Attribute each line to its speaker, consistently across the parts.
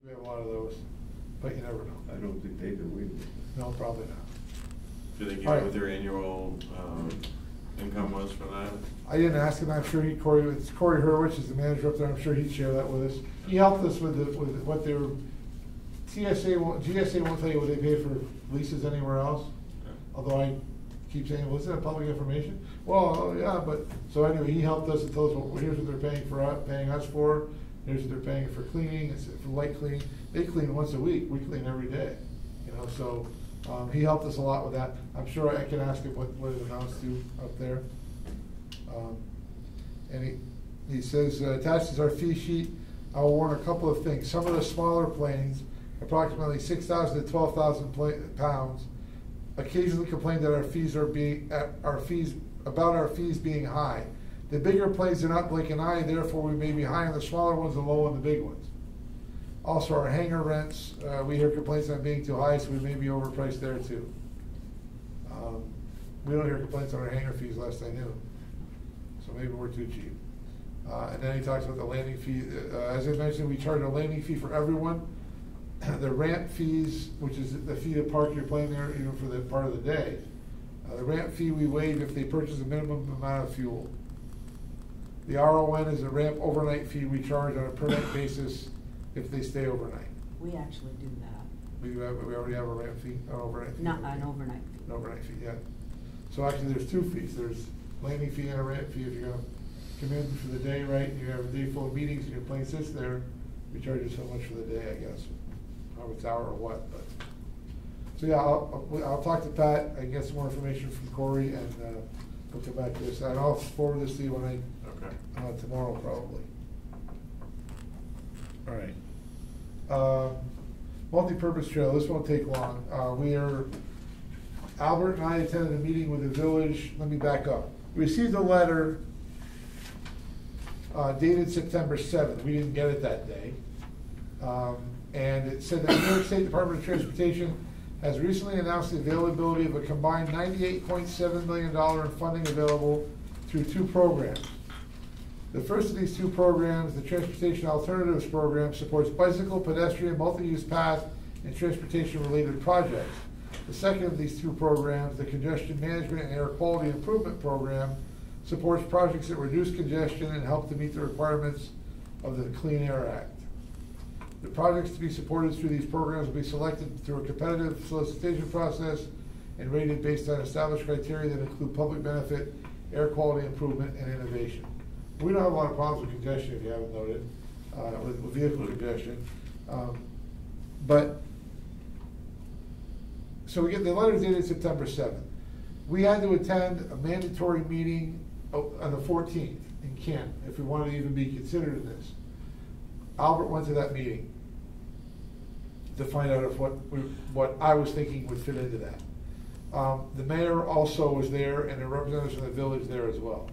Speaker 1: We have a lot of those, but you never know.
Speaker 2: I don't think they do either.
Speaker 1: No, probably not.
Speaker 3: Do they give
Speaker 1: All
Speaker 3: you
Speaker 1: right.
Speaker 3: what their annual income was for that?
Speaker 1: I didn't ask him. I'm sure it's Corey Hurwitz is the manager up there. I'm sure he'd share that with us. He helped us with what their GSA won't tell you what they pay for leases anywhere else.
Speaker 3: Yeah.
Speaker 1: Although I keep saying, well, isn't that public information? Well, yeah, but, so anyway, he helped us and told us, well, here's what they're paying us for. Here's what they're paying for cleaning, it's for light cleaning. They clean once a week, we clean every day, you know, so, he helped us a lot with that. I'm sure I can ask him what it amounts to up there. And he says, attached is our fee sheet. I will warn a couple of things. Some of the smaller planes, approximately 6,000 to 12,000 pounds, occasionally complain that our fees being high. The bigger planes do not blink an eye, therefore we may be high on the smaller ones and low on the big ones. Also, our hangar rents, we hear complaints on being too high, so we may be overpriced there too. We don't hear complaints on our hangar fees, last I knew. So maybe we're too cheap. And then he talks about the landing fee. As I mentioned, we charge a landing fee for everyone. The ramp fees, which is the fee to park your plane there, even for the part of the day. The ramp fee we waive if they purchase a minimum amount of fuel. The RON is a ramp overnight fee we charge on a per night basis if they stay overnight.
Speaker 4: We actually do that.
Speaker 1: We already have a ramp fee, an overnight fee?
Speaker 4: Not an overnight fee.
Speaker 1: An overnight fee, yeah. So actually there's two fees. There's landing fee and a ramp fee. If you're gonna come in for the day, right, and you have a day full of meetings and your plane sits there, we charge you so much for the day, I guess. How it's hour or what, but. So yeah, I'll talk to Pat and get some more information from Corey and we'll come back to this. And I'll forward this to you when tomorrow probably. All right. Multi-purpose trail, this won't take long. Albert and I attended a meeting with the village. Let me back up. We received a letter dated September 7th. We didn't get it that day. And it said that the New York State Department of Transportation has recently announced the availability of a combined $98.7 million in funding available through two programs. The first of these two programs, the Transportation Alternatives Program, supports bicycle, pedestrian, multi-use path, and transportation-related projects. The second of these two programs, the Congestion Management and Air Quality Improvement Program, supports projects that reduce congestion and help to meet the requirements of the Clean Air Act. The projects to be supported through these programs will be selected through a competitive solicitation process and rated based on established criteria that include public benefit, air quality improvement, and innovation. We don't have a lot of problems with congestion, if you haven't noted, with vehicle congestion. So we get the letter dated September 7th. We had to attend a mandatory meeting on the 14th in Kent if we wanted to even be considered in this. Albert went to that meeting to find out if what I was thinking would fit into that. The mayor also was there and the representatives from the village there as well.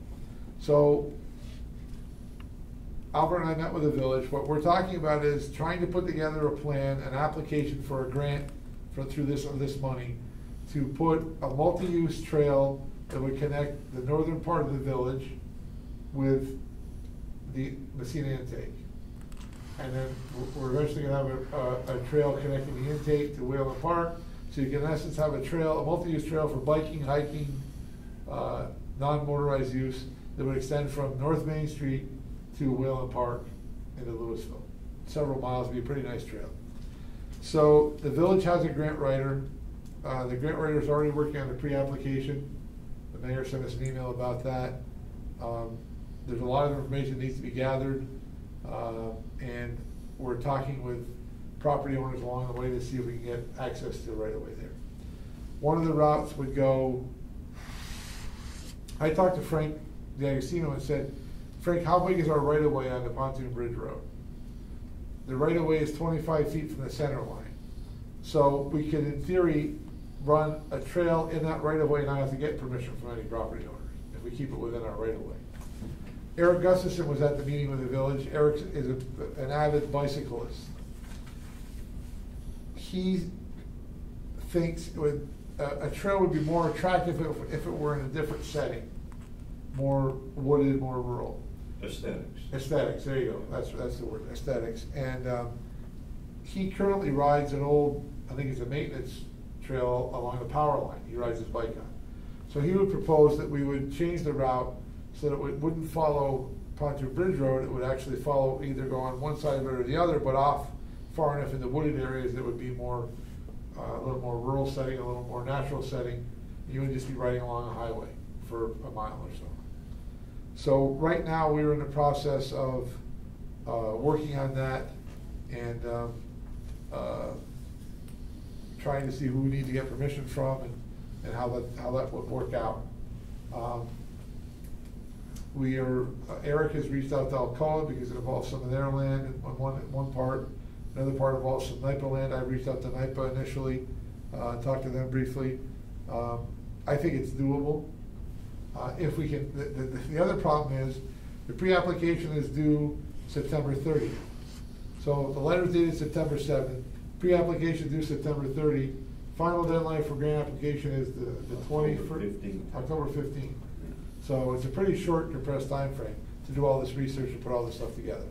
Speaker 1: So Albert and I met with the village. What we're talking about is trying to put together a plan, an application for a grant through this money to put a multi-use trail that would connect the northern part of the village with the Messina intake. And then we're eventually going to have a trail connecting the intake to Whalen Park. So you can in essence have a multi-use trail for biking, hiking, non-motorized use that would extend from North Main Street to Whalen Park into Louisville. Several miles, would be a pretty nice trail. So the village has a grant writer. The grant writer is already working on the pre-application. The mayor sent us an email about that. There's a lot of information that needs to be gathered. And we're talking with property owners along the way to see if we can get access to right away there. One of the routes would go, I talked to Frank D'Agostino and said, Frank, how big is our right of way on the Pontoon Bridge Road? The right of way is 25 feet from the center line. So we could, in theory, run a trail in that right of way and not have to get permission from any property owners if we keep it within our right of way. Eric Gustafson was at the meeting with the village. Eric is an avid bicyclist. He thinks a trail would be more attractive if it were in a different setting, more wooded, more rural.
Speaker 2: Aesthetics.
Speaker 1: Aesthetics, there you go. That's the word, aesthetics. And he currently rides an old, I think it's a maintenance trail along the power line, he rides his bike on. So he would propose that we would change the route so that it wouldn't follow Pontoon Bridge Road, it would actually follow, either go on one side of it or the other, but off far enough in the wooded areas that would be more, a little more rural setting, a little more natural setting. You would just be riding along a highway for a mile or so. So right now, we're in the process of working on that and trying to see who we need to get permission from and how that would work out. Eric has reached out to Alcoa because it involves some of their land on one part. Another part involves some NIPA land. I reached out to NIPA initially, talked to them briefly. I think it's doable. If we can, the other problem is the pre-application is due September 30th. So the letter's dated September 7th, pre-application due September 30th. Final deadline for grant application is the 21st, October 15th. So it's a pretty short, compressed time frame to do all this research and put all this stuff together.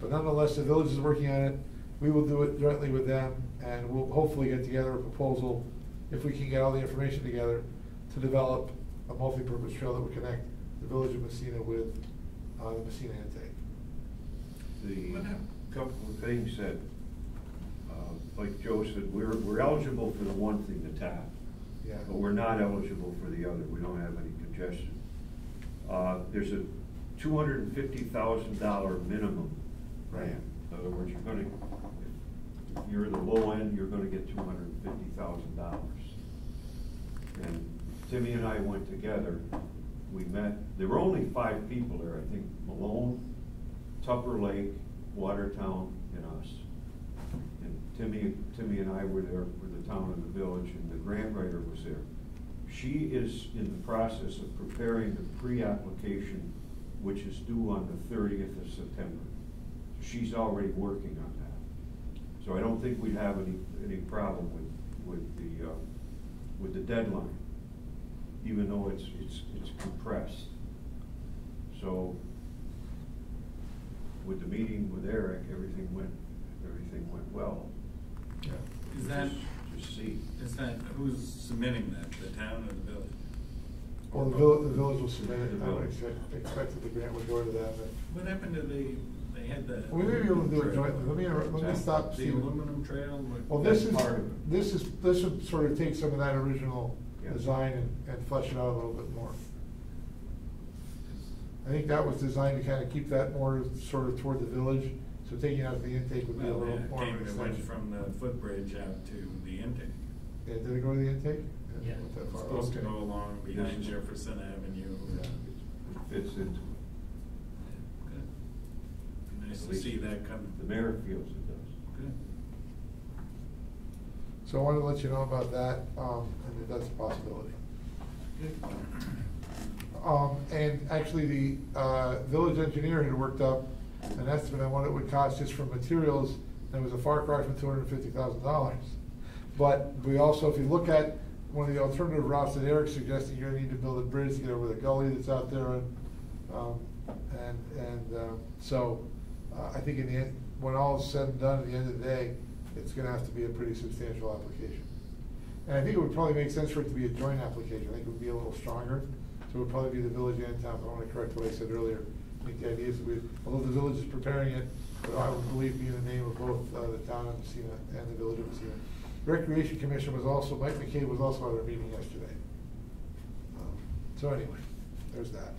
Speaker 1: But nonetheless, the village is working on it. We will do it jointly with them, and we'll hopefully get together a proposal, if we can get all the information together, to develop a multi-purpose trail that would connect the village of Messina with the Messina intake.
Speaker 2: The couple of things that, like Joe said, we're eligible for the one thing, the tap.
Speaker 1: Yeah.
Speaker 2: But we're not eligible for the other. We don't have any congestion. There's a $250,000 minimum grant. In other words, if you're the low end, you're gonna get $250,000. And Timmy and I went together, we met, there were only 5 people there, I think, Malone, Tupper Lake, Watertown, and us. And Timmy and I were there for the town and the village, and the grant writer was there. She is in the process of preparing the pre-application, which is due on the 30th of September. She's already working on that. So I don't think we'd have any problem with the deadline, even though it's compressed. So with the meeting with Eric, everything went well.
Speaker 1: Yeah.
Speaker 5: Is that,
Speaker 2: Just see.
Speaker 5: is that, who's submitting that, the town or the village?
Speaker 1: Well, the village will submit it, and I would expect that the grant would go to them.
Speaker 5: What happened to they had the.
Speaker 1: We may be able to do it jointly. Let me stop.
Speaker 5: The
Speaker 1: Stephen.
Speaker 5: aluminum trail?
Speaker 1: Well, this
Speaker 2: part of it.
Speaker 1: this would sort of take some of that original
Speaker 2: Yeah.
Speaker 1: design and flesh it out a little bit more. I think that was designed to kind of keep that more sort of toward the village, so taking out the intake would be a
Speaker 5: Well,
Speaker 1: little
Speaker 5: yeah,
Speaker 1: more of an
Speaker 5: it went
Speaker 1: extension.
Speaker 5: from the footbridge out to the intake.
Speaker 1: Yeah, did it go to the intake?
Speaker 5: Yeah.
Speaker 1: Not that
Speaker 5: It's
Speaker 1: far.
Speaker 5: supposed to
Speaker 1: Okay.
Speaker 5: go along behind Jefferson Avenue.
Speaker 1: Yeah.
Speaker 2: It fits into it.
Speaker 5: Good. Be nice
Speaker 2: At
Speaker 5: to
Speaker 2: least
Speaker 5: see that come.
Speaker 2: The mayor feels it does.
Speaker 5: Good.
Speaker 1: So I wanted to let you know about that, and that that's a possibility.
Speaker 5: Good.
Speaker 1: And actually, the village engineer had worked up an estimate on what it would cost just for materials, and it was a far cry from $250,000. But we also, if you look at one of the alternative routes that Eric's suggesting, you're gonna need to build a bridge to get over the gully that's out there, so I think in the end, when all is said and done, at the end of the day, it's gonna have to be a pretty substantial application. And I think it would probably make sense for it to be a joint application. I think it would be a little stronger. So it would probably be the village and town. I want to correct what I said earlier. I think the idea is that although the village is preparing it, but I would believe be in the name of both the town of Messina and the village of Messina. Recreation Commission was also, Mike McCabe was also at our meeting yesterday. So anyway, there's that.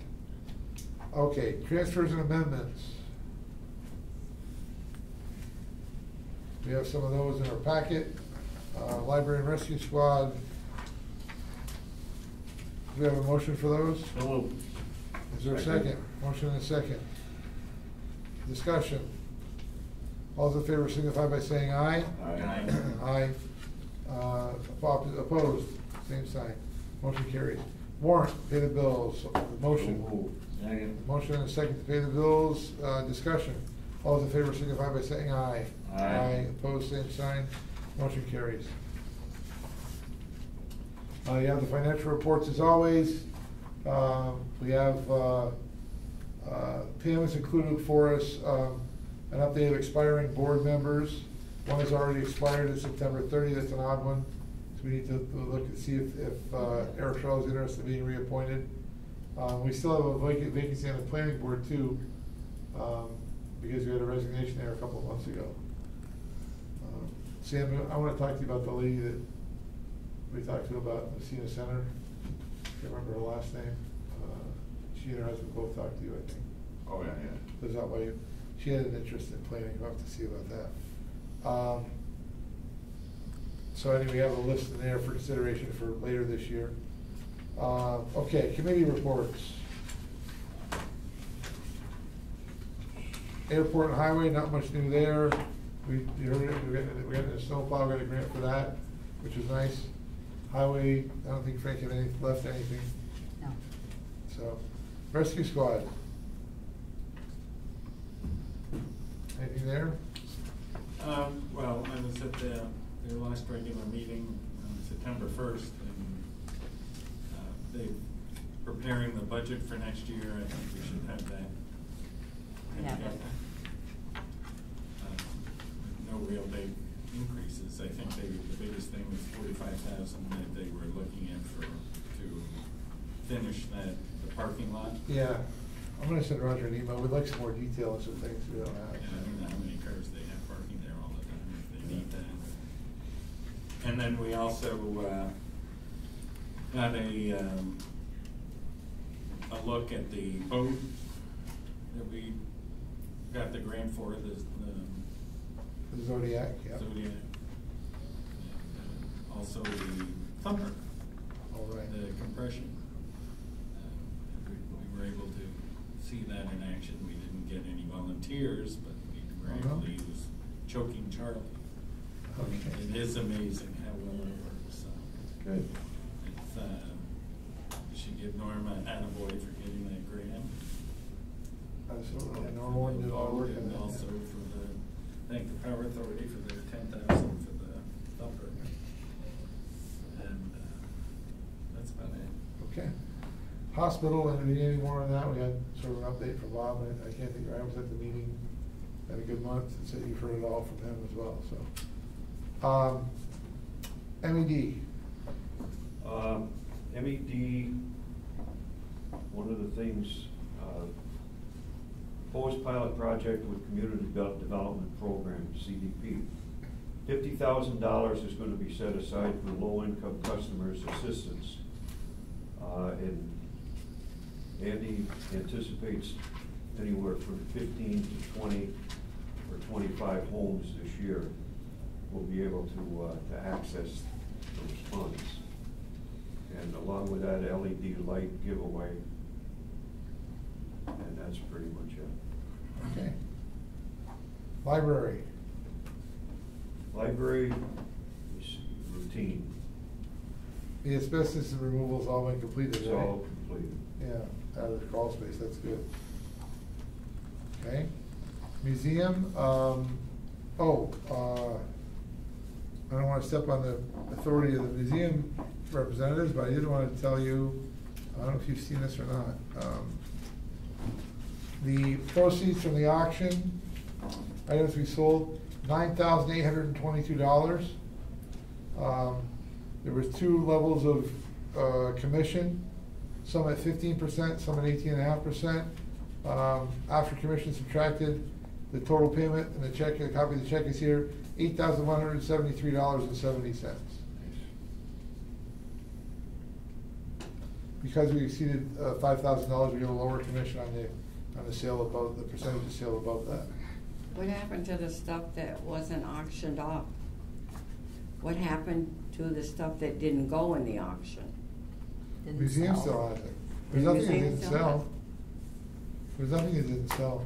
Speaker 1: Okay, transfers and amendments. We have some of those in our packet. Library and Rescue Squad. Do we have a motion for those?
Speaker 3: No.
Speaker 1: Is there a second? Motion and a second. Discussion. All those in favor signify by saying aye.
Speaker 3: Aye.
Speaker 1: Aye. Opposed, same sign. Motion carries. Warrant, pay the bills. Motion. Motion and a second to pay the bills. Discussion. All those in favor signify by saying aye.
Speaker 3: Aye.
Speaker 1: Opposed, same sign. Motion carries. You have the financial reports as always. We have, Pam has included for us, an update of expiring board members. One has already expired, it's September 30th, that's an odd one. So we need to look and see if Eric Shaw is interested in being reappointed. We still have a vacancy on the planning board too, because we had a resignation there a couple of months ago. Sam, I want to talk to you about the lady that we talked to about the Messina Center. Can't remember her last name. She and her husband both talked to you, I think.
Speaker 3: Oh, yeah.
Speaker 1: Lives out by you. She had an interest in planning, we'll have to see about that. So anyway, we have a list in there for consideration for later this year. Okay, committee reports. Airport and highway, not much new there. You heard it, we got a snowplow, got a grant for that, which is nice. Highway, I don't think Frank had left anything.
Speaker 4: No.
Speaker 1: So, rescue squad. Anything there?
Speaker 5: Well, I was at their last regular meeting on September 1st, and they're preparing the budget for next year. I think we should have that.
Speaker 4: Yeah.
Speaker 5: No real big increases. I think the biggest thing was 45,000 that they were looking at to finish the parking lot.
Speaker 1: Yeah, I'm gonna send Roger an email, we'd like some more detail on some things we don't have.
Speaker 5: And I don't know how many cars they have parking there all the time if they need that. And then we also got a look at the boat that we got the grant for, the
Speaker 1: Zodiac, yeah.
Speaker 5: Zodiac. And also the thumper.
Speaker 1: All right.
Speaker 5: The compression. We were able to see that in action. We didn't get any volunteers, but we were able to use Choking Charlie.
Speaker 1: Okay.
Speaker 5: It is amazing how well it works. So
Speaker 1: Good.
Speaker 5: it's, we should give Norma an attaboy for getting that grant.
Speaker 1: Absolutely, Norma Warren did a lot of work on
Speaker 5: And
Speaker 1: that.
Speaker 5: also thank the Power Authority for their 10,000 for the thumper. And that's about it.
Speaker 1: Okay. Hospital, and we need any more on that? We had sort of an update from Bob, and I can't think, I was at the meeting, had a good month, and so you've heard it all from him as well, so. MED.
Speaker 2: MED, one of the things, proposed pilot project with Community Development Program, CDP. $50,000 is going to be set aside for low-income customers assistance. And Andy anticipates anywhere from 15 to 20 or 25 homes this year will be able to access those funds. And along with that LED light giveaway, and that's pretty much it.
Speaker 1: Okay. Library.
Speaker 2: Library is routine.
Speaker 1: The asbestos removal's all been completed,
Speaker 2: It's
Speaker 1: right?
Speaker 2: all completed.
Speaker 1: Yeah, out of the crawl space, that's good. Okay. Museum, I don't want to step on the authority of the museum representatives, but I did want to tell you, I don't know if you've seen this or not. The proceeds from the auction, items we sold, $9,822. There was 2 levels of commission, some at 15%, some at 18.5%. After commission subtracted, the total payment and the check, a copy of the check is here, $8,173.70. Because we exceeded $5,000, we get a lower commission on the sale above, the percentage of sale above that.
Speaker 6: What happened to the stuff that wasn't auctioned off? What happened to the stuff that didn't go in the auction?
Speaker 4: Didn't
Speaker 1: Museum
Speaker 4: sell.
Speaker 1: still has it.
Speaker 6: The
Speaker 1: There's nothing that
Speaker 6: museum
Speaker 1: didn't
Speaker 6: still has
Speaker 1: sell.
Speaker 6: it?
Speaker 1: There's nothing that didn't sell.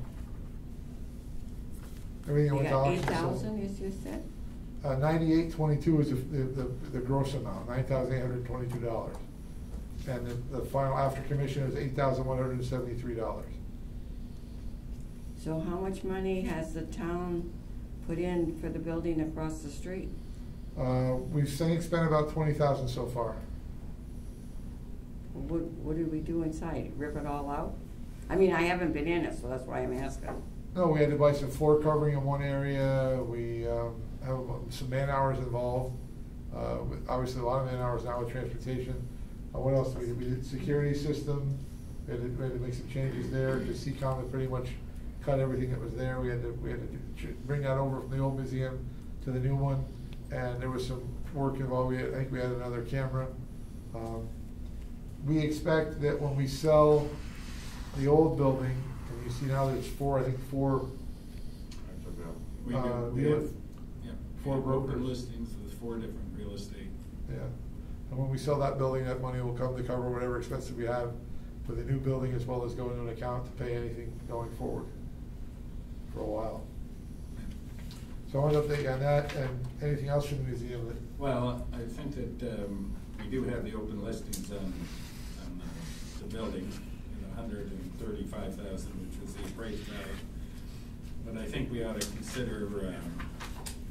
Speaker 1: Everything
Speaker 6: You
Speaker 1: went to
Speaker 6: got
Speaker 1: auction.
Speaker 6: 8,000, as you said?
Speaker 1: 9822 is the gross amount, $9,822. And the final after commission is $8,173.
Speaker 6: So how much money has the town put in for the building across the street?
Speaker 1: We've spent about $20,000 so far.
Speaker 6: What did we do inside? Rip it all out? I mean, I haven't been in it, so that's why I'm asking.
Speaker 1: No, we had to buy some floor covering in one area. We have some man hours involved. Obviously, a lot of man hours now with transportation. What else we did security system. We had to make some changes there, because CCOM had pretty much cut everything that was there. We had to bring that over from the old museum to the new one, and there was some work involved. I think we had another camera. We expect that when we sell the old building, and you see now there's four, I think four,
Speaker 3: I took out.
Speaker 5: We
Speaker 1: the-
Speaker 5: have, yeah,
Speaker 1: four
Speaker 5: we have open
Speaker 1: brokers.
Speaker 5: listings with 4 different real estate.
Speaker 1: yeah. And when we sell that building, that money will come to cover whatever expenses we have for the new building, as well as go into an account to pay anything going forward for a while. So I want to update you on that, and anything else from the museum that,
Speaker 5: Well, I think that we do have the open listings on the building, $135,000, which was the appraised value. But I think we ought to consider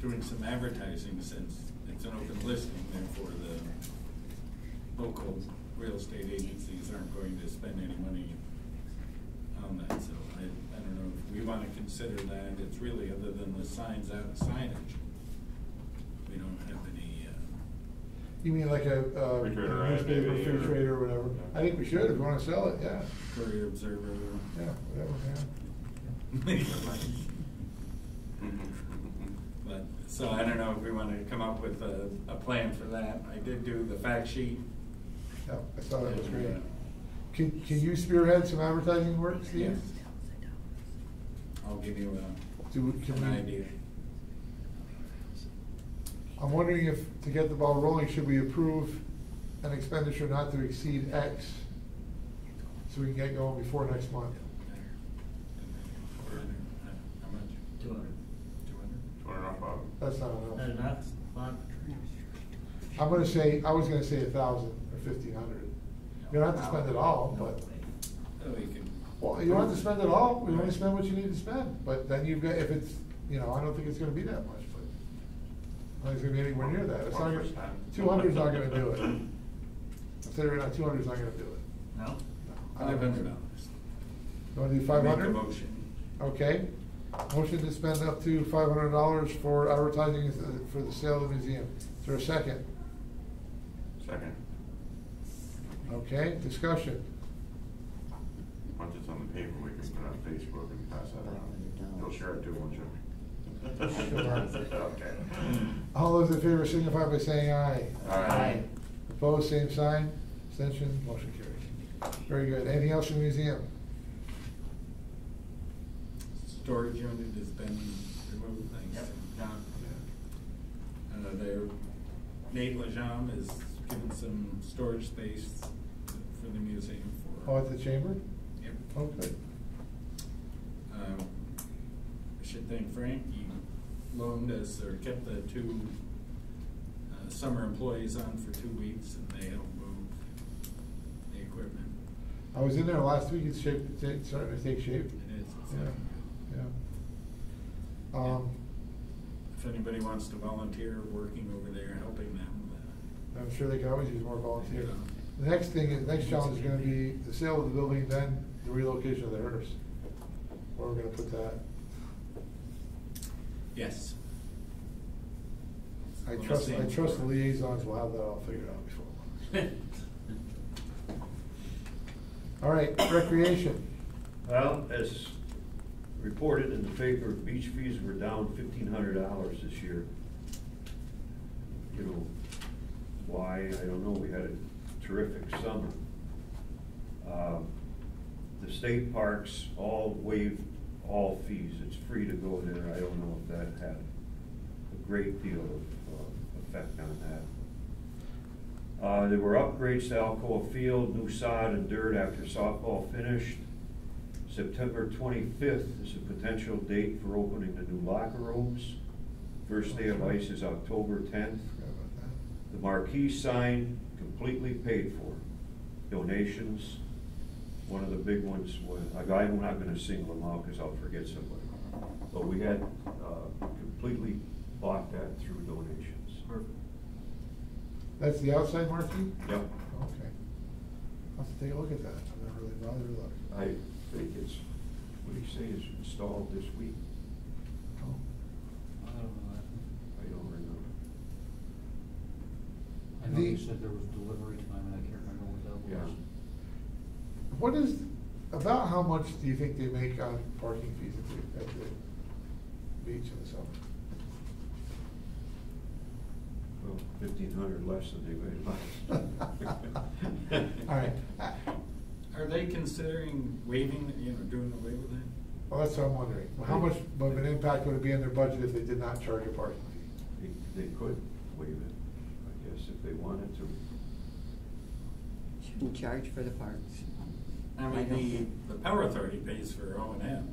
Speaker 5: doing some advertising, since it's an open listing, therefore the local real estate agencies aren't going to spend any money on that. So I don't know if we want to consider that. It's really, other than the signs out, signage, we don't have any.
Speaker 1: you mean like a
Speaker 3: Refrigerator ad,
Speaker 1: newspaper,
Speaker 3: maybe, or-
Speaker 1: refrigerator, or whatever? I think we should, if we want to sell it, yeah.
Speaker 5: Courier Observer.
Speaker 1: Yeah, whatever,
Speaker 5: But, so I don't know if we want to come up with a plan for that. I did do the fact sheet.
Speaker 1: yeah. Yeah, I thought that was great.
Speaker 5: And,
Speaker 1: Can you spearhead some advertising work, Steve?
Speaker 5: yes. I'll give you
Speaker 1: Can
Speaker 5: an
Speaker 1: we-
Speaker 5: idea.
Speaker 1: I'm wondering if, to get the ball rolling, should we approve an expenditure not to exceed X, so we can get going before next month?
Speaker 5: How much?
Speaker 4: 200.
Speaker 5: 200?
Speaker 3: $200 off of.
Speaker 1: That's not enough.
Speaker 4: That's fine.
Speaker 1: I'm gonna say, I was gonna say 1,000 or 1,500. You don't have to spend it all, but,
Speaker 5: Oh, you can.
Speaker 1: well, you don't have to spend it all, you only spend what you need to spend. But then you've got, if it's, I don't think it's gonna be that much, but I don't think it's gonna be anywhere near that. It's not gonna, 200's not gonna do it. I'll tell you right now, 200's not gonna do it.
Speaker 4: No?
Speaker 1: No, I don't think so.
Speaker 5: $500.
Speaker 1: You wanna do 500?
Speaker 5: Make a motion.
Speaker 1: Okay. Motion to spend up to $500 for advertising for the sale of the museum. Is there a second?
Speaker 3: Second.
Speaker 1: Okay, discussion.
Speaker 3: Once it's on the paper, we can put it on Facebook and pass that around. You'll share it too, won't you? Okay.
Speaker 1: All those in favor signify by saying aye.
Speaker 3: Aye.
Speaker 1: Opposed, same sign. Abstention, motion carries. Very good. Anything else from the museum?
Speaker 5: Storage unit has been removed, thanks
Speaker 4: Yep.
Speaker 5: to John. Nate Lejam has given some storage space for the museum for.
Speaker 1: Oh, at the chamber?
Speaker 5: Yep.
Speaker 1: Oh, good.
Speaker 5: I should thank Frank. He loaned us, or kept the 2 summer employees on for 2 weeks, and they helped move the equipment.
Speaker 1: I was in there last week. It's starting to take shape.
Speaker 5: It is. It's
Speaker 1: Yeah,
Speaker 5: looking
Speaker 1: yeah.
Speaker 5: good. If anybody wants to volunteer working over there, helping them.
Speaker 1: I'm sure they can always use more volunteers. The next challenge is gonna be the sale of the building, then the relocation of the hearse. Where we're gonna put that.
Speaker 5: Yes.
Speaker 1: I
Speaker 5: Well,
Speaker 1: trust
Speaker 5: same
Speaker 1: the
Speaker 5: for-
Speaker 1: liaisons will have that all figured out before lunch. All right, recreation.
Speaker 2: Well, as reported in the paper, beach fees were down $1,500 this year. Why, I don't know, we had a terrific summer. The state parks all waived all fees, it's free to go there. I don't know if that had a great deal of effect on that. There were upgrades to Alcoa Field, new sod and dirt after softball finished. September 25th is a potential date for opening the new locker rooms. First day of ice is October 10th.
Speaker 1: Forgot about that.
Speaker 2: The marquee sign completely paid for. Donations, one of the big ones was, I'm not gonna single them out because I'll forget somebody. But we had completely bought that through donations.
Speaker 1: That's the outside marquee?
Speaker 2: Yep.
Speaker 1: Okay. I'll have to take a look at that. I've never really bothered to look.
Speaker 2: I think it's, what do you say, is installed this week?
Speaker 1: Oh.
Speaker 2: I don't
Speaker 7: You said there was delivery time, and I can't remember what that was.
Speaker 2: Yeah.
Speaker 1: What is, about how much do you think they make on parking fees at the beach in the summer?
Speaker 2: Well, 1,500 less than they made last.
Speaker 1: All right.
Speaker 5: Are they considering waiving, doing away with that?
Speaker 1: Well, that's what I'm wondering. How much of an impact would it be on their budget if they did not charge a parking fee?
Speaker 2: They could waive it, I guess, if they wanted to.
Speaker 6: Shouldn't charge for the parks.
Speaker 5: I mean, the Power Authority pays for O&M.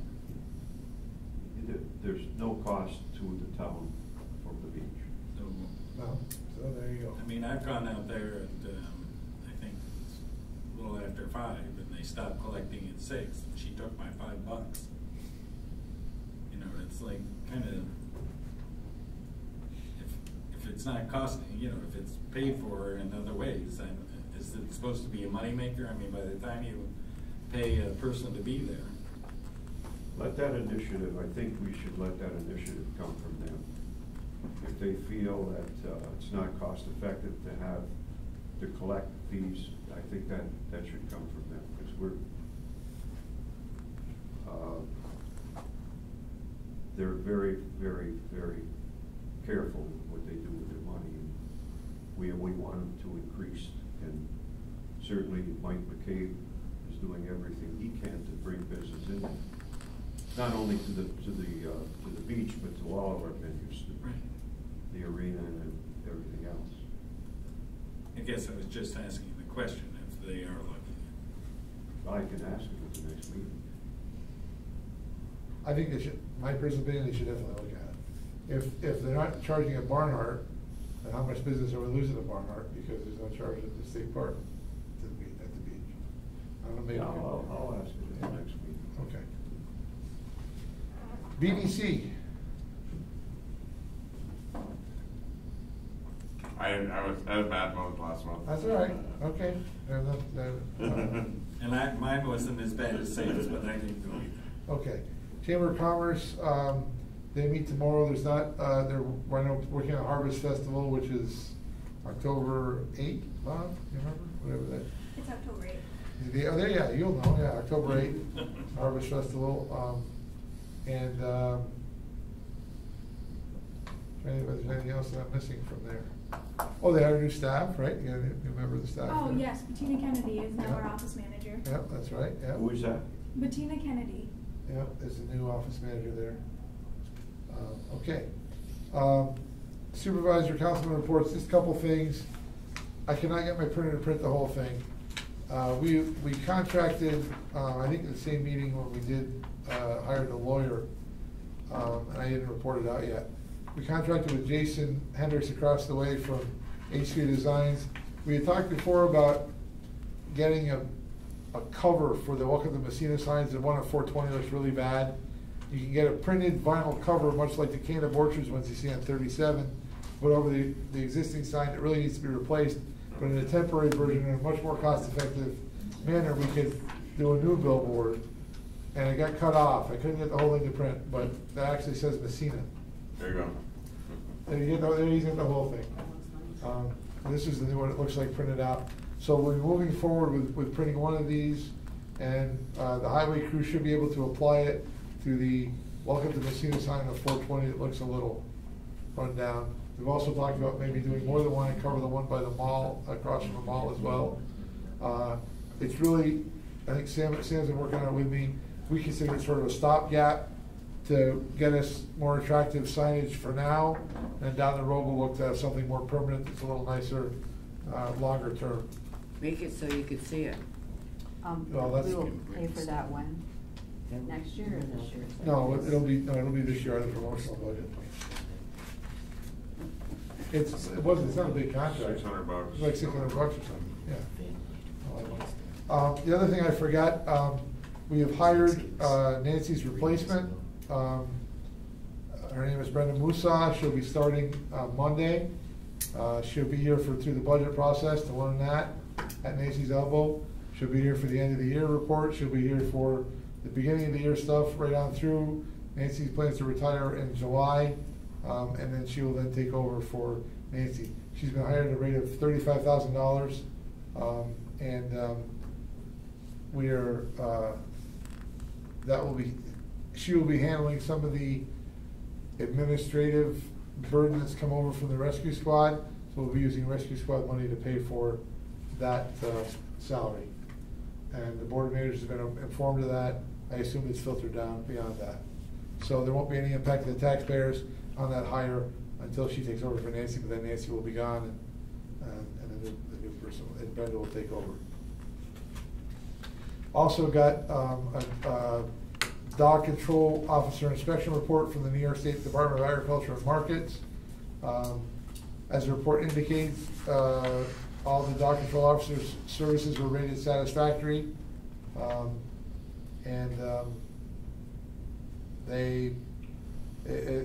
Speaker 2: There's no cost to the town for the beach.
Speaker 5: So,
Speaker 1: No, so there you go.
Speaker 5: I mean, I've gone out there at, I think it's a little after 5, and they stopped collecting at 6, and she took my $5. It's like kind of, if it's not costing, if it's paid for in other ways, then is it supposed to be a moneymaker? I mean, by the time you pay a person to be there.
Speaker 2: Let that initiative, I think we should let that initiative come from them. If they feel that it's not cost effective to collect fees, I think that should come from them, because they're very, very, very careful with what they do with their money. And we want them to increase, and certainly Mike McCabe is doing everything he can to bring business in, not only to the beach, but to all of our venues, the arena and everything else.
Speaker 5: I guess I was just asking the question if they are looking.
Speaker 2: I can ask them at the next meeting.
Speaker 1: I think they should, my personal opinion, they should definitely look at it. If they're not charging at Barnhart, then how much business are we losing at Barnhart because there's no charge at the state park at the beach? I don't know, maybe.
Speaker 2: Yeah, I'll ask them at the next meeting.
Speaker 1: Okay. BDC.
Speaker 3: I was at a bad mode last month.
Speaker 1: That's all right, okay.
Speaker 5: And mine wasn't as bad as Sam's, but I didn't go either.
Speaker 1: Okay. Chamber of Commerce, they meet tomorrow. There's not, they're right now working on Harvest Festival, which is October 8th, Bob, you remember? Whatever that.
Speaker 8: It's October 8th.
Speaker 1: Oh, there, yeah, you'll know, yeah, October 8th, Harvest Festival. And, trying to think if there's anything else that I'm missing from there. Oh, they hired new staff, right? You remember the staff?
Speaker 8: Oh,
Speaker 1: right?
Speaker 8: yes, Bettina Kennedy is now
Speaker 1: Yeah.
Speaker 8: our office manager.
Speaker 1: Yeah, that's right, yeah.
Speaker 2: Who is that?
Speaker 8: Bettina Kennedy.
Speaker 1: Yeah, there's a new office manager there. Okay. Supervisor, councilman reports, just a couple things. I cannot get my printer to print the whole thing. We contracted, I think in the same meeting when we did, hired a lawyer, and I didn't report it out yet. We contracted with Jason Hendricks across the way from HQ Designs. We had talked before about getting a cover for the Welcome to Messina signs. The one at 420 looks really bad. You can get a printed vinyl cover, much like the Cane of Orchards ones you see on 37, put over the existing sign that really needs to be replaced, but in a temporary version, in a much more cost-effective manner, we could do a new billboard. And it got cut off. I couldn't get the whole thing to print, but that actually says Messina.
Speaker 3: There you go.
Speaker 1: There you get the whole thing. This is the new one. It looks like printed out. So we're moving forward with printing one of these, and the highway crew should be able to apply it to the Welcome to Messina sign of 420 that looks a little run down. We've also talked about maybe doing more than one and cover the one by the mall, across from the mall as well. It's really, I think Sam's been working on it with me. We consider it sort of a stopgap to get us more attractive signage for now, and down the road we'll look to have something more permanent that's a little nicer, longer term.
Speaker 6: Make it so you could see it.
Speaker 1: Well, that's-
Speaker 4: We will pay for that one, next year or this year?
Speaker 1: No, it'll be this year out of the promotional budget. It's not a big contract.
Speaker 3: $600.
Speaker 1: It's like $600 or something, yeah. The other thing I forgot, we have hired Nancy's replacement. Her name is Brenda Musa. She'll be starting Monday. She'll be here through the budget process to learn that at Nancy's elbow. She'll be here for the end of the year report. She'll be here for the beginning of the year stuff right on through. Nancy plans to retire in July. and then she will then take over for Nancy. She's been hired at a rate of $35,000, and we are, she will be handling some of the administrative burden that's come over from the rescue squad. So we'll be using rescue squad money to pay for that salary. And the board of managers have been informed of that. I assume it's filtered down beyond that. So there won't be any impact to the taxpayers on that hire until she takes over for Nancy, but then Nancy will be gone, and the new person, and Brenda will take over. Also got a dog control officer inspection report from the New York State Department of Agriculture and Markets. As the report indicates, all the dog control officers' services were rated satisfactory,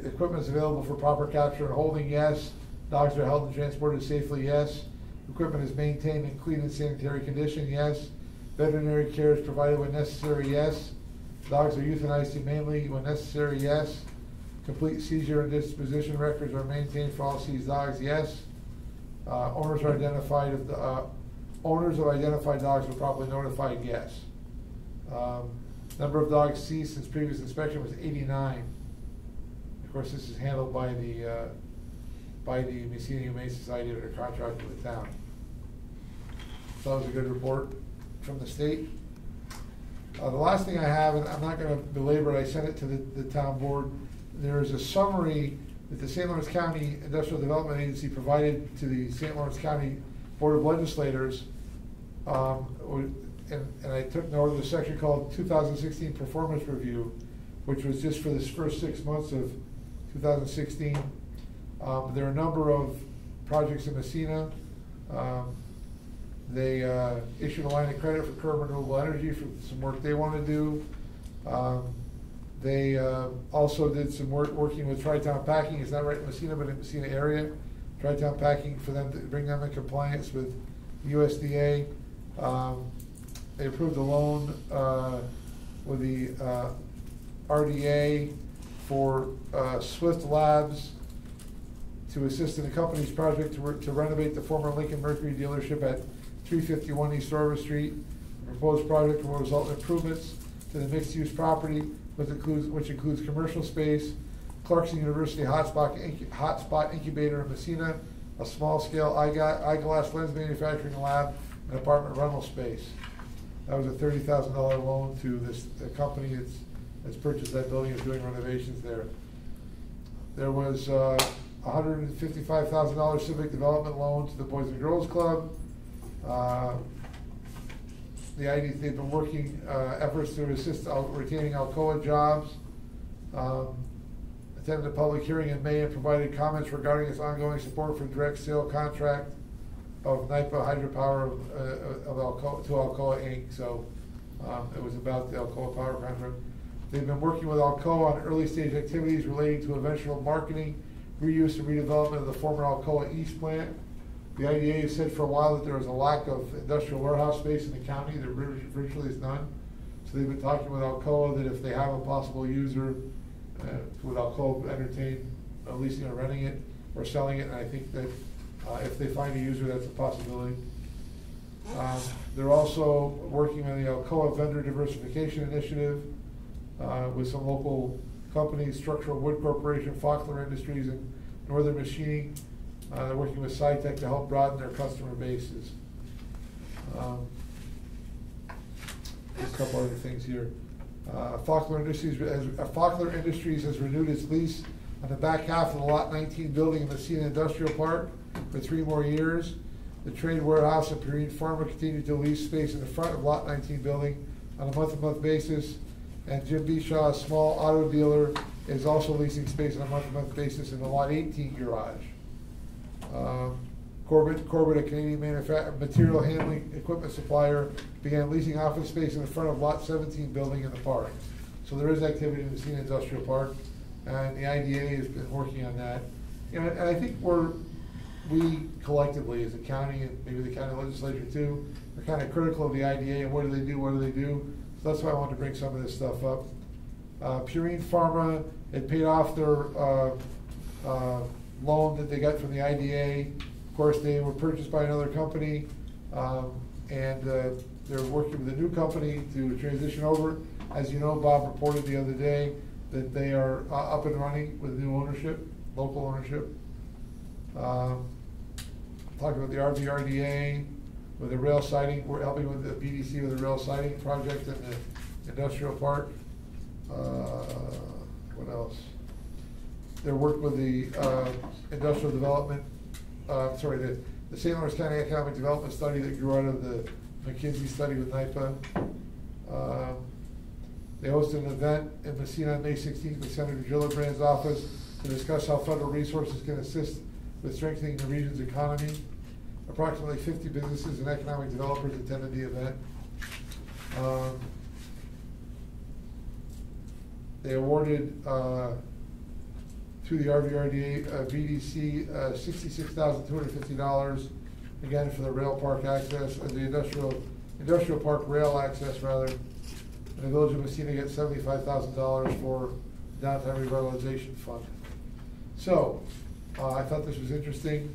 Speaker 1: equipment is available for proper capture and holding, yes. Dogs are held and transported safely, yes. Equipment is maintained in clean and sanitary condition, yes. Veterinary care is provided when necessary, yes. Dogs are euthanized humanely when necessary, yes. Complete seizure and disposition records are maintained for all seized dogs, yes. Owners of identified dogs were properly notified, yes. Number of dogs seized since previous inspection was 89. Of course, this is handled by the Messina Humane Society under contract with the town. So that was a good report from the state. The last thing I have, and I'm not going to belabor it, I sent it to the town board. There is a summary that the St. Lawrence County Industrial Development Agency provided to the St. Lawrence County Board of Legislators. And I took note of the section called 2016 Performance Review, which was just for this first 6 months of 2016. There are a number of projects in Messina. They issued a line of credit for Curb Renewable Energy for some work they want to do. They also did some work working with Tri-Town Packing. It's not right in Messina, but in the Messina area. Tri-Town Packing for them to bring them in compliance with USDA. They approved a loan with the RDA for Swift Labs to assist in the company's project to renovate the former Lincoln Mercury dealership at 351 East Orva Street. The proposed project will result in improvements to the mixed-use property, which includes commercial space, Clarkson University hotspot incubator in Messina, a small-scale eyeglass lens manufacturing lab, and apartment rental space. That was a $30,000 loan to the company that's purchased that building and is doing renovations there. There was $155,000 civic development loan to the Boys and Girls Club. They've been working efforts to assist retaining Alcoa jobs. Attended a public hearing in May and provided comments regarding its ongoing support for direct sale contract of NYPA hydropower to Alcoa Inc. So it was about the Alcoa power contract. They've been working with Alcoa on early stage activities relating to eventual marketing, reuse, and redevelopment of the former Alcoa East plant. The IDA has said for a while that there is a lack of industrial warehouse space in the county. There virtually is none. So they've been talking with Alcoa that if they have a possible user, would Alcoa entertain leasing or renting it or selling it? And I think that if they find a user, that's a possibility. They're also working on the Alcoa Vendor Diversification Initiative with some local companies, Structural Wood Corporation, Faulkner Industries, and Northern Machining. They're working with SciTech to help broaden their customer bases. Just a couple other things here. Faulkner Industries has renewed its lease on the back half of the Lot 19 building in the Messina Industrial Park for 3 more years. The Trade Warehouse and Purine Pharma continue to lease space in the front of Lot 19 building on a month-to-month basis. And Jim Bishaw, a small auto dealer, is also leasing space on a month-to-month basis in the Lot 18 garage. Corbett, a Canadian material handling equipment supplier, began leasing office space in the front of Lot 17 building in the park. So there is activity in the Messina Industrial Park, and the IDA has been working on that. And I think we collectively as a county, and maybe the county legislature too, are kind of critical of the IDA and what do they do. So that's why I wanted to bring some of this stuff up. Purine Pharma had paid off their loan that they got from the IDA. Of course, they were purchased by another company, and they're working with a new company to transition over. As you know, Bob reported the other day that they are up and running with new ownership, local ownership. Talked about the RVRDA with the rail siding. We're helping with the BDC with the rail siding project in the industrial park. What else? They're working with the industrial development, the St. Lawrence County Economic Development Study that grew out of the McKinsey study with NIPA. They hosted an event in Messina on May 16th with Senator Gillibrand's office to discuss how federal resources can assist with strengthening the region's economy. Approximately 50 businesses and economic developers attended the event. They awarded to the RVRDA BDC $66,250 again for the rail park access, or the industrial park rail access rather. And the Village of Messina gets $75,000 for downtown revitalization fund. So I thought this was interesting,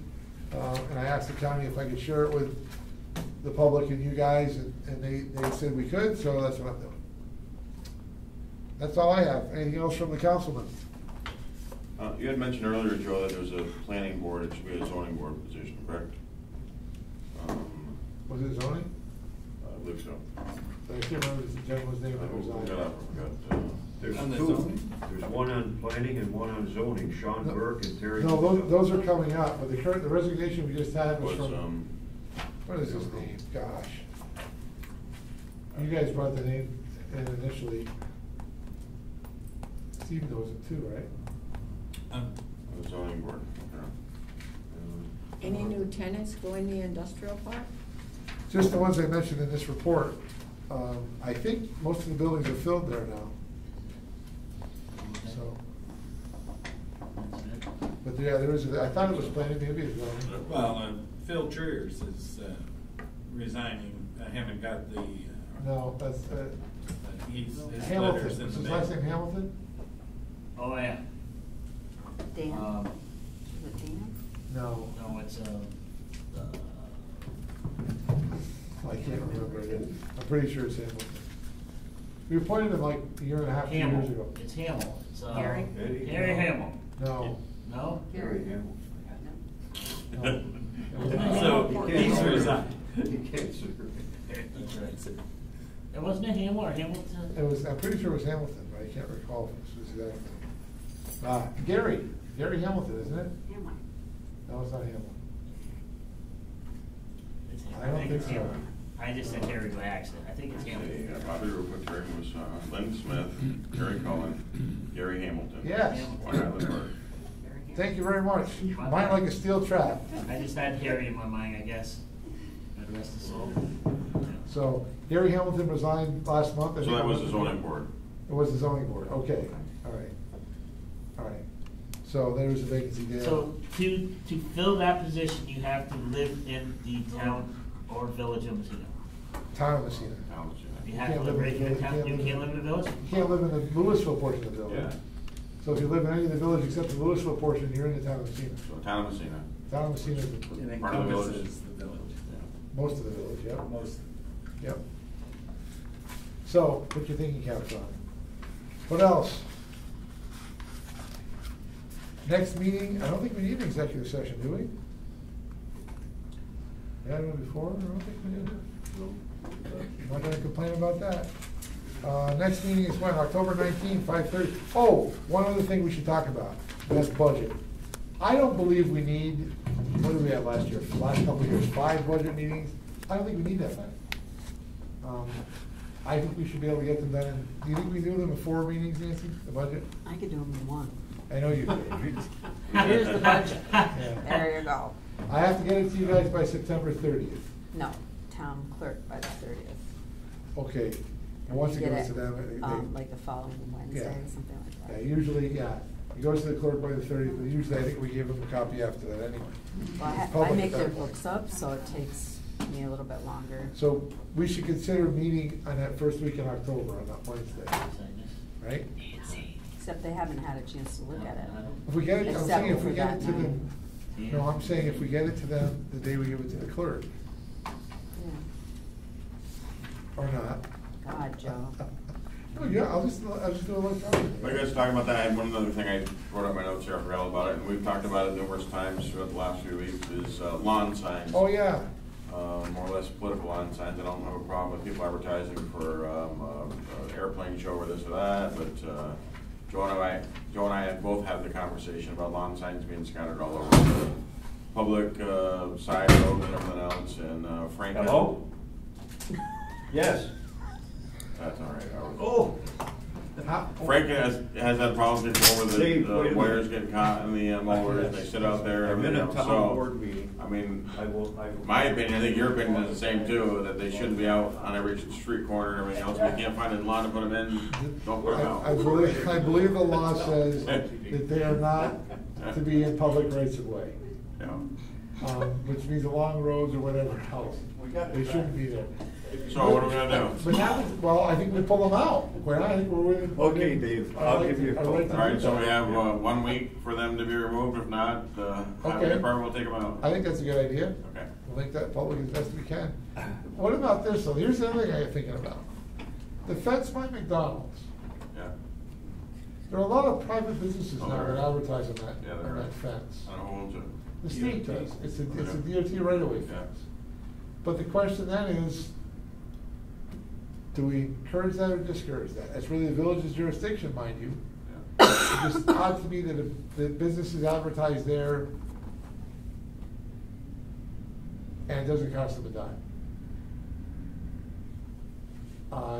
Speaker 1: and I asked the county if I could share it with the public and you guys, and they said we could, so that's what I'm doing. That's all I have. Anything else from the councilman?
Speaker 3: You had mentioned earlier, Joe, that there was a planning board, it should be a zoning board position, correct?
Speaker 1: Was it zoning?
Speaker 3: I believe so.
Speaker 1: I can't remember the gentleman's name that was on it.
Speaker 2: There's
Speaker 5: On the
Speaker 2: two,
Speaker 5: zoning?
Speaker 2: there's one on planning and one on zoning, Sean
Speaker 1: No.
Speaker 2: Burke and Terry.
Speaker 1: No, those are coming up, but the resignation we just had was
Speaker 3: Was,
Speaker 1: from, what is his name? Gosh. You guys brought the name in initially. Steve knows it too, right?
Speaker 3: the zoning board, yeah.
Speaker 6: Any new tenants go in the industrial park?
Speaker 1: Just the ones I mentioned in this report. I think most of the buildings are filled there now. So, but yeah, there is, I thought it was planning, maybe it's zoning.
Speaker 5: Well, Phil Triers is resigning, haven't got the,
Speaker 1: No, that's,
Speaker 5: his
Speaker 1: Hamilton,
Speaker 5: letters in
Speaker 1: is
Speaker 5: the
Speaker 1: his
Speaker 5: mail.
Speaker 1: last name Hamilton?
Speaker 7: Oh, yeah.
Speaker 4: Dan,
Speaker 7: Um,
Speaker 4: is it Dan?
Speaker 1: No,
Speaker 7: no, it's,
Speaker 1: I can't remember it. I'm pretty sure it's Hamilton. We appointed him like a year and a half, 2 years
Speaker 7: Hamill.
Speaker 1: ago.
Speaker 7: It's Hamill. It's,
Speaker 4: Harry?
Speaker 7: Harry Hamill.
Speaker 1: No.
Speaker 7: No?
Speaker 2: Terry Hamilton.
Speaker 1: No.
Speaker 5: So,
Speaker 2: You
Speaker 5: he's
Speaker 2: can't-
Speaker 5: resigned.
Speaker 2: You can't serve.
Speaker 7: That's right. It wasn't it Hamill or Hamilton?
Speaker 1: It was, I'm pretty sure it was Hamilton, but I can't recall if it was exactly. Gary Hamilton, isn't it?
Speaker 4: Hamlin.
Speaker 1: No, it's not Hamilton.
Speaker 7: It's
Speaker 1: I don't think
Speaker 7: it's
Speaker 1: so.
Speaker 7: Hamill. I just said Harry by accident. I think it's Hamill.
Speaker 3: The Bobby Rupa, Terry was Lynn Smith, Terry Cullen, Gary Hamilton.
Speaker 1: Yes.
Speaker 3: White Island Park.
Speaker 1: Thank you very much. Mine like a steel trap.
Speaker 7: I just had Harry in my mind, I guess. God rest his soul. Yeah.
Speaker 1: So Gary Hamilton resigned last month.
Speaker 3: So that was the zoning board.
Speaker 1: It was the zoning board, okay, all right. So there was a vacancy there.
Speaker 7: So to fill that position, you have to live in the town or village of Messina.
Speaker 1: Town of Messina.
Speaker 7: You have to live right in the town, you can't live in the village?
Speaker 1: You can't live in the Louisville portion of the village.
Speaker 3: Yeah.
Speaker 1: So if you live in any of the village except the Louisville portion, you're in the town of Messina.
Speaker 3: So town of Messina.
Speaker 1: Town of Messina is
Speaker 5: It
Speaker 3: Part of the village.
Speaker 5: encompasses the village.
Speaker 1: most of the village, yep.
Speaker 5: Most.
Speaker 1: Yep. So, put your thinking caps on. What else? Next meeting, I don't think we need an executive session, do we? We had one before, I don't think we did. I'm not gonna complain about that. Next meeting is when, October 19th, 5:30. Oh, one other thing we should talk about, that's budget. I don't believe we need, what did we have last year, last couple of years, 5 budget meetings? I don't think we need that many. I think we should be able to get them done in, do you think we do them in 4 meetings, Nancy, the budget?
Speaker 4: I could do them in one.
Speaker 1: I know you do.
Speaker 4: Here's the budget.
Speaker 1: Yeah.
Speaker 4: There you go.
Speaker 1: I have to get it to you guys by September 30th.
Speaker 4: No, town clerk by the 30th.
Speaker 1: Okay, and once it
Speaker 4: Get
Speaker 1: goes to them,
Speaker 4: Like the following Wednesday,
Speaker 1: Yeah.
Speaker 4: something like
Speaker 1: yeah,
Speaker 4: that.
Speaker 1: usually, yeah, it goes to the clerk by the 30th, but usually I think we give them a copy after that anyway.
Speaker 4: Well, I
Speaker 1: Public
Speaker 4: make their
Speaker 1: does.
Speaker 4: books up, so it takes me a little bit longer.
Speaker 1: So we should consider meeting on that first week in October, on that Wednesday, right?
Speaker 4: Except they haven't had a chance to look at it.
Speaker 1: If we get it, I'm
Speaker 4: Except
Speaker 1: saying if we
Speaker 4: for
Speaker 1: get
Speaker 4: that
Speaker 1: it to them,
Speaker 7: night.
Speaker 1: no, I'm saying if we get it to them the day we give it to the clerk,
Speaker 4: Yeah.
Speaker 1: or not.
Speaker 4: God, Joe.
Speaker 1: Oh, yeah, I'll just do it electronically.
Speaker 3: Like I was talking about that, I had one other thing I wrote up my notes here, I forgot all about it, and we've talked about it numerous times throughout the last few weeks, is lawn signs.
Speaker 1: Oh, yeah.
Speaker 3: More or less political lawn signs. I don't have a problem with people advertising for airplane show or this or that, but Joe and I had both had the conversation about lawn signs being scattered all over the public side road and everything else, and Frank.
Speaker 2: Hello? Yes.
Speaker 3: That's all right.
Speaker 2: Oh.
Speaker 3: Frank has had problems before with
Speaker 2: Dave, wait a
Speaker 3: the
Speaker 2: minute.
Speaker 3: wires getting caught in the mowers, they sit out there and
Speaker 2: I'm in
Speaker 3: everything
Speaker 2: a
Speaker 3: else.
Speaker 2: town
Speaker 3: So,
Speaker 2: board meeting.
Speaker 3: I mean,
Speaker 2: I will.
Speaker 3: my opinion, I think your opinion is the same too, that they shouldn't be out on every street corner and everything else. If you can't find a lawn to put them in, don't put them out.
Speaker 1: I believe the law says that they are not to be in public rights of way,
Speaker 3: Yeah.
Speaker 1: which means along roads or whatever else. They shouldn't be there.
Speaker 3: So what are we gonna do?
Speaker 1: But now, well, I think we pull them out. I think we're within.
Speaker 2: Okay, Dave, I'll give you a call.
Speaker 1: I'd like to
Speaker 3: All right,
Speaker 1: do
Speaker 3: so
Speaker 1: that.
Speaker 3: we have 1 week for them to be removed. If not, highway
Speaker 1: Okay.
Speaker 3: department will take them out.
Speaker 1: I think that's a good idea.
Speaker 3: Okay.
Speaker 1: We'll make that public as best we can. What about this, though? Here's the other thing I'm thinking about. The fence by McDonald's.
Speaker 3: Yeah.
Speaker 1: There are a lot of private businesses
Speaker 3: Oh,
Speaker 1: now
Speaker 3: there
Speaker 1: that
Speaker 3: are.
Speaker 1: advertise on that,
Speaker 3: Yeah, there
Speaker 1: on
Speaker 3: are.
Speaker 1: that fence.
Speaker 3: I don't know who owns it.
Speaker 1: The state does. It's a
Speaker 3: Yeah.
Speaker 1: DOT right-of-way
Speaker 3: Yeah.
Speaker 1: fence. But the question then is, do we encourage that or discourage that? That's really the village's jurisdiction, mind you.
Speaker 3: Yeah.
Speaker 1: It's just odd to me that if the businesses advertise there and it doesn't cost them a dime.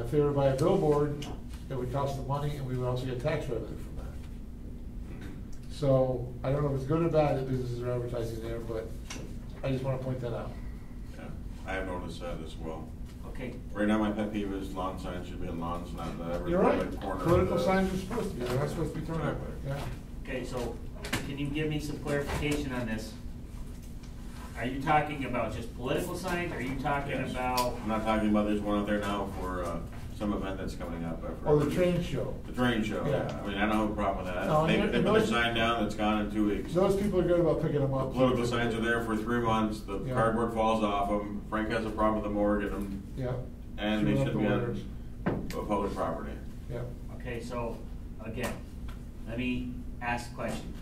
Speaker 1: If they were to buy a billboard, it would cost them money and we would also get tax revenue from that. So I don't know if it's good or bad that businesses are advertising there, but I just wanna point that out.
Speaker 3: Yeah. I have noticed that as well.
Speaker 7: Okay,
Speaker 3: Right now, my pet peeve is lawn signs should be in lawns, not in every
Speaker 1: You're right.
Speaker 3: corner. of
Speaker 1: Political
Speaker 3: the-
Speaker 1: signs are supposed to be, they're not supposed to be thrown out
Speaker 3: Exactly.
Speaker 1: there, yeah.
Speaker 7: okay, so can you give me some clarification on this? Are you talking about just political signs, or are you talking
Speaker 3: Yes.
Speaker 7: about?
Speaker 3: I'm not talking about, there's one out there now for some event that's coming up. I
Speaker 1: Or
Speaker 3: forgot.
Speaker 1: the train show.
Speaker 3: The train show.
Speaker 1: Yeah.
Speaker 3: I mean, I don't have a problem with that.
Speaker 1: No,
Speaker 3: They
Speaker 1: and
Speaker 3: put their
Speaker 1: those-
Speaker 3: sign down, it's gone in 2 weeks.
Speaker 1: Those people are good about picking them
Speaker 3: The
Speaker 1: up.
Speaker 3: political signs are there for 3 months, the
Speaker 1: Yeah.
Speaker 3: cardboard falls off them, Frank has a problem with them organ them,
Speaker 1: Yeah.
Speaker 3: and they
Speaker 1: Chewing up
Speaker 3: should
Speaker 1: the
Speaker 3: be on
Speaker 1: wires.
Speaker 3: public property.
Speaker 1: Yeah.
Speaker 7: Okay, so, again, let me ask a question.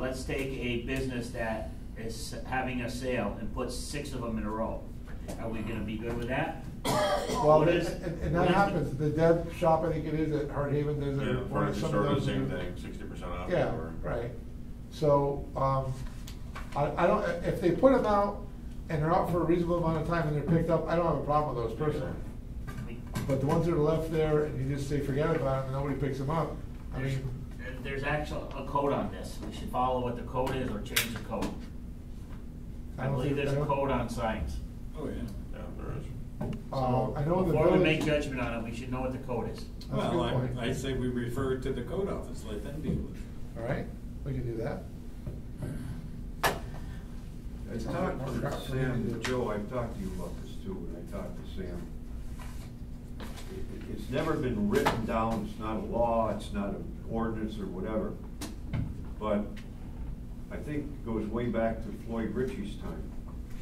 Speaker 7: Let's take a business that is having a sale and puts 6 of them in a row. Are we gonna be good with that?
Speaker 1: Well,
Speaker 7: What
Speaker 1: and
Speaker 7: is-
Speaker 1: and
Speaker 7: what
Speaker 1: that
Speaker 7: is the-
Speaker 1: happens, the Deb shop, I think it is, at Hart Haven, there's
Speaker 3: Yeah,
Speaker 1: a, one
Speaker 3: furniture
Speaker 1: of some
Speaker 3: store
Speaker 1: of
Speaker 3: does
Speaker 1: those.
Speaker 3: the same thing, 60% off.
Speaker 1: Yeah,
Speaker 3: or-
Speaker 1: right. So, I don't, if they put them out and they're out for a reasonable amount of time and they're picked up, I don't have a problem with those personally. But the ones that are left there and you just say forget about them and nobody picks them up, I
Speaker 7: There's,
Speaker 1: mean,
Speaker 7: there's actually a code on this. We should follow what the code is or change the code. I
Speaker 1: don't
Speaker 7: believe
Speaker 1: think-
Speaker 7: there's
Speaker 1: I
Speaker 7: a
Speaker 1: don't-
Speaker 7: code on signs.
Speaker 5: Oh, yeah.
Speaker 3: Yeah, there is.
Speaker 1: I know in the
Speaker 7: Before we make
Speaker 1: village.
Speaker 7: judgment on it, we should know what the code is.
Speaker 1: That's a
Speaker 5: Well,
Speaker 1: good point.
Speaker 5: I say we refer it to the code office, let them deal with it.
Speaker 1: All right, we can do that.
Speaker 2: I talked to Sam, Joe, I've talked to you about this too, and I talked to Sam. It's never been written down, it's not a law, it's not an ordinance or whatever. But I think it goes way back to Floyd Ritchie's time.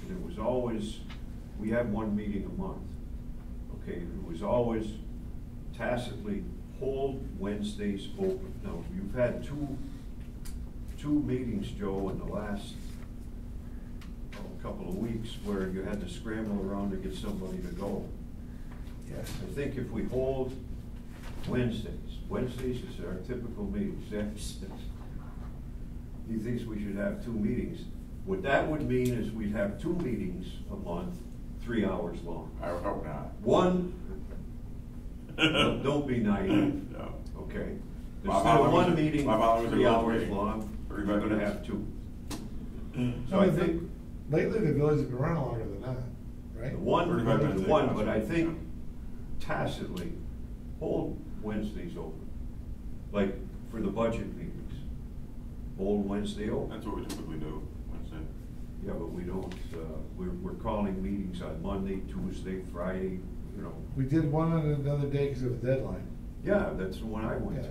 Speaker 2: And it was always, we have one meeting a month. Okay, it was always tacitly hold Wednesdays open. Now, you've had two meetings, Joe, in the last couple of weeks where you had to scramble around to get somebody to go.
Speaker 1: Yes.
Speaker 2: I think if we hold Wednesdays is our typical meetings. He thinks we should have 2 meetings. What that would mean is we'd have 2 meetings a month, 3 hours long.
Speaker 3: I hope not.
Speaker 2: One, don't be naive,
Speaker 3: No.
Speaker 2: okay?
Speaker 3: My
Speaker 2: Instead
Speaker 3: father
Speaker 2: of
Speaker 3: was-
Speaker 2: one meeting,
Speaker 3: my father was a
Speaker 2: 3
Speaker 3: village
Speaker 2: hours
Speaker 3: meeting.
Speaker 2: long, we're
Speaker 3: 35
Speaker 2: gonna
Speaker 3: minutes.
Speaker 2: have 2.
Speaker 1: So I think, lately the village has been running longer than that, right?
Speaker 2: The one,
Speaker 3: 35 minutes,
Speaker 2: the one,
Speaker 3: yeah.
Speaker 2: but I think tacitly, hold Wednesdays open. Like, for the budget meetings, hold Wednesday open.
Speaker 3: That's what we typically do, Wednesday.
Speaker 2: Yeah, but we don't, we're calling meetings on Monday, Tuesday, Friday, you know.
Speaker 1: We did one on another day because of a deadline.
Speaker 2: Yeah, that's the one I went to.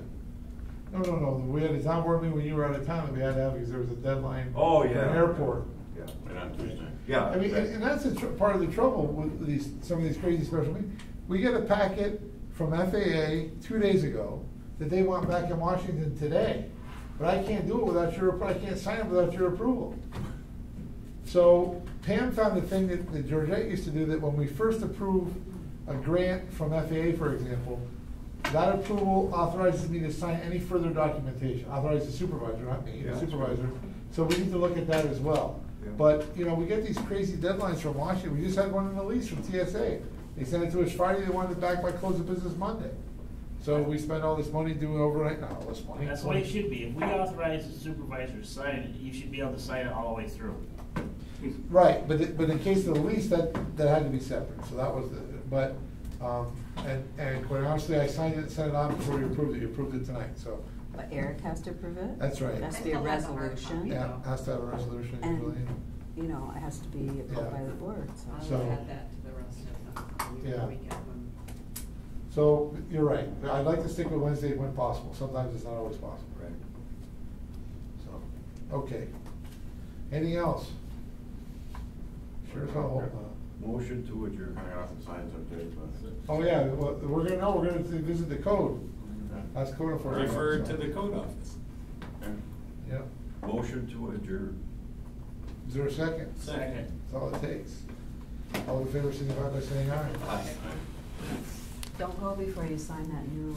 Speaker 1: No, we had a town board meeting when you were out of town that we had to have because there was a deadline.
Speaker 2: Oh,
Speaker 1: for
Speaker 2: yeah.
Speaker 1: an airport.
Speaker 2: Yeah.
Speaker 3: Right on Tuesday.
Speaker 2: Yeah.
Speaker 1: I mean, and that's part of the trouble with some of these crazy special meetings. We get a packet from FAA 2 days ago that they want back in Washington today. But I can't do it without I can't sign it without your approval. So Pam found the thing that Georgette used to do, that when we first approve a grant from FAA, for example, that approval authorizes me to sign any further documentation, authorizes the supervisor, not me,
Speaker 2: Yeah,
Speaker 1: the
Speaker 2: that's
Speaker 1: supervisor.
Speaker 2: right.
Speaker 1: So we need to look at that as well.
Speaker 2: Yeah.
Speaker 1: But, you know, we get these crazy deadlines from Washington. We just had one in the lease from TSA. They sent it to us Friday, they wanted it back by close of business Monday. So we spend all this money doing overnight, not all this money.
Speaker 7: That's the way it should be. If we authorize the supervisor to sign it, you should be able to sign it all the way through.
Speaker 1: Right, but in case of the lease, that had to be separate, so that was and quite honestly, I signed it and sent it on before you approved it. You approved it tonight, so,
Speaker 4: But Eric has to approve it?
Speaker 1: That's right.
Speaker 4: It has to be a resolution.
Speaker 1: yeah, has to have a resolution usually.
Speaker 4: And, you know, it has to be approved
Speaker 1: Yeah.
Speaker 4: by the board,
Speaker 6: I
Speaker 1: So-
Speaker 6: will add that to the rest of them.
Speaker 1: Yeah.
Speaker 6: We get them.
Speaker 1: So, you're right, I'd like to stick with Wednesday when possible, sometimes it's not always possible.
Speaker 2: Right.
Speaker 1: So, okay. Anything else? Sure as hell hope not.
Speaker 2: Motion to adjourn.
Speaker 3: Kinda got off the signs update, but.
Speaker 1: Oh, yeah, well, we're gonna visit the code. That's code enforcement.
Speaker 5: Refer
Speaker 1: so-
Speaker 5: to the code office.
Speaker 3: Okay.
Speaker 1: Yeah.
Speaker 2: Motion to adjourn.
Speaker 1: Is there a second?
Speaker 5: Second.
Speaker 1: That's all it takes. All in favor, signify by saying aye.
Speaker 4: Don't go before you sign that new,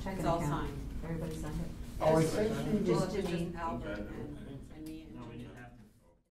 Speaker 4: checking
Speaker 6: It's all
Speaker 4: account.
Speaker 6: signed.
Speaker 4: Everybody signed it?
Speaker 1: Oh, I sent you
Speaker 4: Just
Speaker 1: this.
Speaker 4: Janine.
Speaker 6: Albert
Speaker 3: Okay.
Speaker 6: and